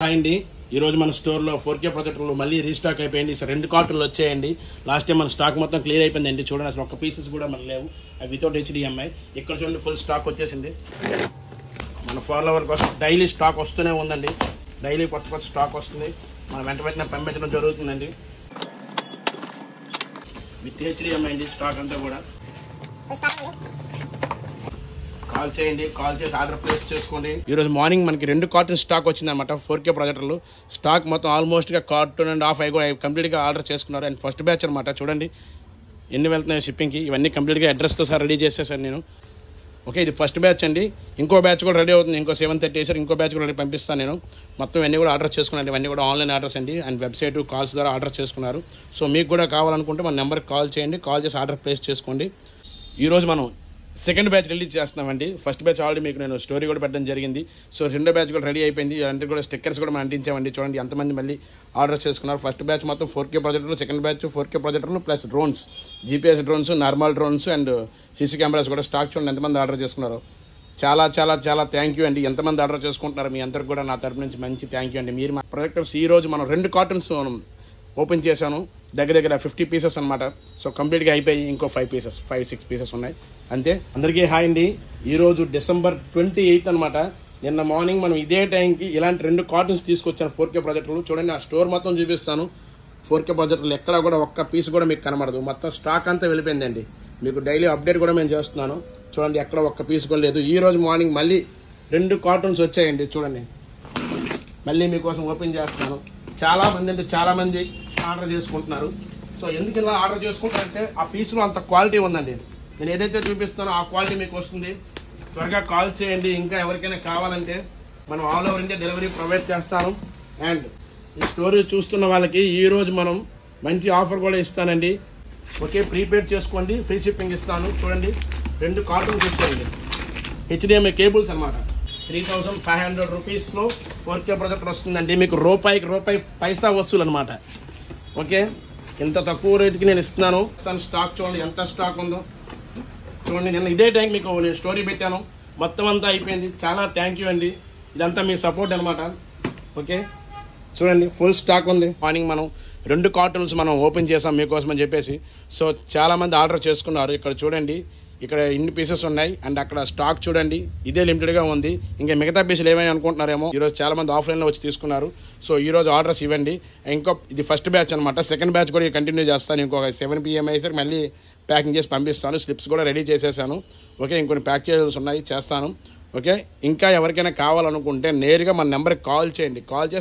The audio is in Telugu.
అండి ఈ రోజు మన స్టోర్ లో 4K ప్రొజెక్టర్లు మళ్ళీ రీస్టాక్ అయిపోయింది. సో 2 కార్టూన్లు వచ్చాయండి. లాస్ట్ టైం మన స్టాక్ మొత్తం క్లియర్ అయిపోయిందండి. చూడండి అసలు ఒక్క పీసెస్ కూడా మన లేవు, అవి వితౌట్ HDMI. ఇక్కడ చూడండి ఫుల్ స్టాక్ వచ్చేసింది. మన ఫాలోవర్ కోసం డైలీ స్టాక్ వస్తూనే ఉందండి. డైలీ కొత్త స్టాక్ వస్తుంది, మనం వెంట వెంటనే పంపించడం జరుగుతుందండి. విత్ HDMI అండి స్టాక్ అంతా కూడా. కాల్ చేయండి, కాల్ చేసి ఆర్డర్ ప్లేస్ చేసుకోండి. ఈ రోజు మార్నింగ్ మనకి 2 కార్టూన్ స్టాక్ వచ్చింది అనమాట. 4K ప్రొజెక్టర్లు స్టాక్ మొత్తం ఆల్మోస్ట్ గా కార్టూన్ అండ్ హాఫ్ అయి కంప్లీట్ గా ఆర్డర్ చేసుకున్నారు. అండ్ ఫస్ట్ బ్యాచ్ అనమాట. చూడండి ఎన్ని వెళ్తున్నాయి షిప్పింగ్ కి, ఇవన్నీ కంప్లీట్ గా అడ్రస్ తో సార్ రెడీ చేసేసాను నేను. ఓకే, ఇది ఫస్ట్ బ్యాచ్ అండి. ఇంకో బ్యాచ్ కూడా రెడీ అవుతుంది. ఇంకో 7:30 వేసారు. ఇంకో బ్యాచ్ కూడా రెడీ పంపిస్తాను నేను. మొత్తం ఇవన్నీ కూడా ఆర్డర్ చేసుకున్నాను. ఇవన్నీ కూడా ఆన్లైన్ ఆర్డర్స్ అండి. అండ్ వెబ్సైట్ కాల్స్ ద్వారా ఆర్డర్ చేసుకున్నారు. సో మీకు కూడా కావాలనుకుంటే మన నెంబర్కి కాల్ చేయండి, కాల్ చేసి ఆర్డర్ ప్లేస్ చేసుకోండి. ఈ రోజు మనం సెకండ్ బ్యాచ్ రిలీజ్ చేస్తున్నామండి. ఫస్ట్ బ్యాచ్ ఆల్రెడీ మీకు నేను స్టోరీ కూడా పెట్టడం జరిగింది. సో రెండో బ్యాచ్ కూడా రెడీ అయిపోయింది. అంటే కూడా స్టిక్కర్స్ కూడా మనం అంటించామండి. చూడండి ఎంతమంది మళ్ళీ ఆర్డర్ చేసుకున్నారు. ఫస్ట్ బ్యాచ్ మొత్తం 4K ప్రొజెక్టర్లు, సెకండ్ బ్యాచ్ 4K ప్రొజెక్టర్లు plus drones, GPS drones, normal drones and CC cameras కూడా స్టాక్. చూడండి ఎంతమంది ఆర్డర్ చేసుకున్నారు. చాలా చాలా చాలా థ్యాంక్ యూ అండి. ఎంతమంది ఆర్డర్ చేసుకుంటున్నారు మీ అందరికి కూడా నా తరపు నుంచి మంచి థ్యాంక్ యూ అండి. మీరు మా ప్రొజెక్టర్స్ ఈ రోజు మనం 2 కార్టూన్స్ ఓపెన్ చేశాను. దగ్గర 50 పీసెస్ అనమాట. సో కంప్లీట్ గా అయిపోయి ఇంకో 5-6 పీసెస్ ఉన్నాయి అంతే. అందరికీ హాయ్ అండి. ఈ రోజు December 28 అనమాట. నిన్న మార్నింగ్ మనం ఇదే టైంకి ఇలాంటి 2 కార్టూన్స్ తీసుకొచ్చాను 4K ప్రొజెక్టర్లు. చూడండి ఆ స్టోర్ మొత్తం చూపిస్తాను. 4K ప్రొజెక్టర్లు ఎక్కడ కూడా ఒక్క పీస్ కూడా మీకు కనబడదు. మొత్తం స్టాక్ అంతా వెళ్ళిపోయిందండి. మీకు డైలీ అప్డేట్ కూడా మేము చేస్తున్నాను. చూడండి ఎక్కడ ఒక్క పీస్ కూడా లేదు. ఈ రోజు మార్నింగ్ మళ్ళీ 2 కార్టూన్స్ వచ్చాయండి. చూడండి మళ్ళీ మీకోసం ఓపెన్ చేస్తున్నాను. చాలా మంది ఆర్డర్ చేసుకుంటున్నారు. సో ఎందుకు ఇలా ఆర్డర్ చేసుకుంటారంటే ఆ పీస్లో అంత క్వాలిటీ ఉందండి. నేను ఏదైతే చూపిస్తానో ఆ క్వాలిటీ మీకు వస్తుంది. త్వరగా కాల్ చేయండి. ఇంకా ఎవరికైనా కావాలంటే మనం all over India delivery provide చేస్తాను. అండ్ ఈ స్టోరీ చూస్తున్న వాళ్ళకి ఈ రోజు మనం మంచి ఆఫర్ కూడా ఇస్తానండి. ఓకే, ప్రీపేడ్ చేసుకోండి, ఫ్రీ షిప్పింగ్ ఇస్తాను. చూడండి 2 కార్టూన్స్ వచ్చాయండి. HDMI కేబుల్స్ అనమాట. 3,500 రూపీస్లో 4K ప్రొజెక్టర్ వస్తుందండి. మీకు రూపాయి పైసా వసూలు అనమాట. ఓకే, ఇంత తక్కువ రేటుకి నేను ఇస్తున్నాను. స్టాక్ చూడండి ఎంత స్టాక్ ఉందో. చూడండి నేను ఇదే టైం మీకు నేను స్టోరీ పెట్టాను. మొత్తం అంతా అయిపోయింది. చాలా థ్యాంక్ యూ అండి. ఇదంతా మీ సపోర్ట్ అనమాట. ఓకే చూడండి ఫుల్ స్టాక్ ఉంది. మార్నింగ్ మనం 2 కార్టూన్స్ మనం ఓపెన్ చేసాం మీకోసం అని చెప్పేసి. సో చాలా మంది ఆర్డర్ చేసుకున్నారు. ఇక్కడ చూడండి ఇక్కడ ఇన్ని పీసెస్ ఉన్నాయి. అండ్ అక్కడ స్టాక్ చూడండి ఇదే లిమిటెడ్ గా ఉంది. ఇంకా మిగతా పీసులు ఏమై అనుకుంటున్నారేమో. ఈ రోజు చాలా మంది ఆఫ్లైన్ లో వచ్చి తీసుకున్నారు. సో ఈ రోజు ఆర్డర్స్ ఇవ్వండి. ఇంకో ఇది ఫస్ట్ బ్యాచ్ అనమాట. సెకండ్ బ్యాచ్ కూడా కంటిన్యూ చేస్తాను. ఇంకొక 7 PM అయ్యేసరికి మళ్ళీ ప్యాకింగ్ చేసి పంపిస్తాను. స్లిప్స్ కూడా రెడీ చేసేసాను. ఓకే, ఇంకొన్ని ప్యాక్ చేయాల్సి ఉన్నాయి, చేస్తాను. ఓకే, ఇంకా ఎవరికైనా కావాలనుకుంటే నేరుగా మన నెంబర్కి కాల్ చేయండి. కాల్ చేసి